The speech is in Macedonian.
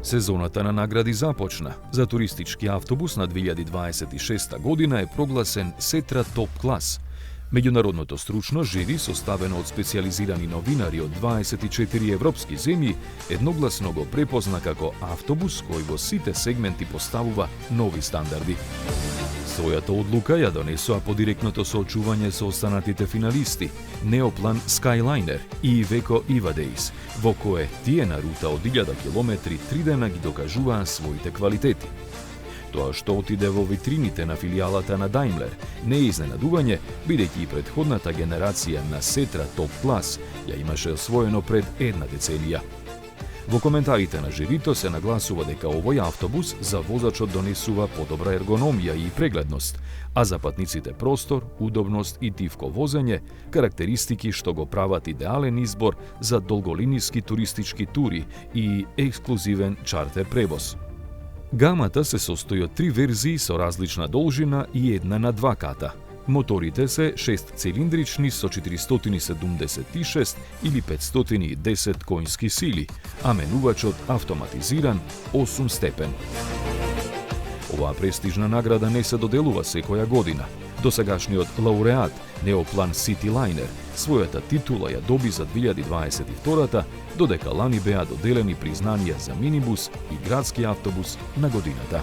Сезоната на награди започна. За туристички автобус на 2026 година е прогласен Сетра Топ Клас. Меѓународното стручно жири, составено од специјализирани новинари од 24 европски земји, едногласно го препозна како автобус кој во сите сегменти поставува нови стандарди. Својата одлука ја донесоа по директното соочување со останатите финалисти Неоплан Skyliner и Iveco Evadeiss, во кое тие на рута од 1000 километри 3 дена ги докажуваа своите квалитети. Тоа што отиде во витрините на филијалата на Daimler не е изненадување, бидејќи и претходната генерација на Сетра Топ Клас ја имаше освоено пред една деценија. Во коментарите на жирито се нагласува дека овој автобус за возачот донесува подобра ергономија и прегледност, а за патниците простор, удобност и тивко возење, карактеристики што го прават идеален избор за долголиниски туристички тури и ексклузивен чартер превоз. Гамата се состои од 3 верзии со различна должина и една на 2 ката. Моторите се 6-цилиндрични со 476 или 510 коњски сили, а менувачот автоматизиран 8 степен. Оваа престижна награда не се доделува секоја година. Досегашниот лауреат, Неоплан Cityliner, својата титула ја доби за 2022-та, додека лани беа доделени признанија за минибус и градски автобус на годината.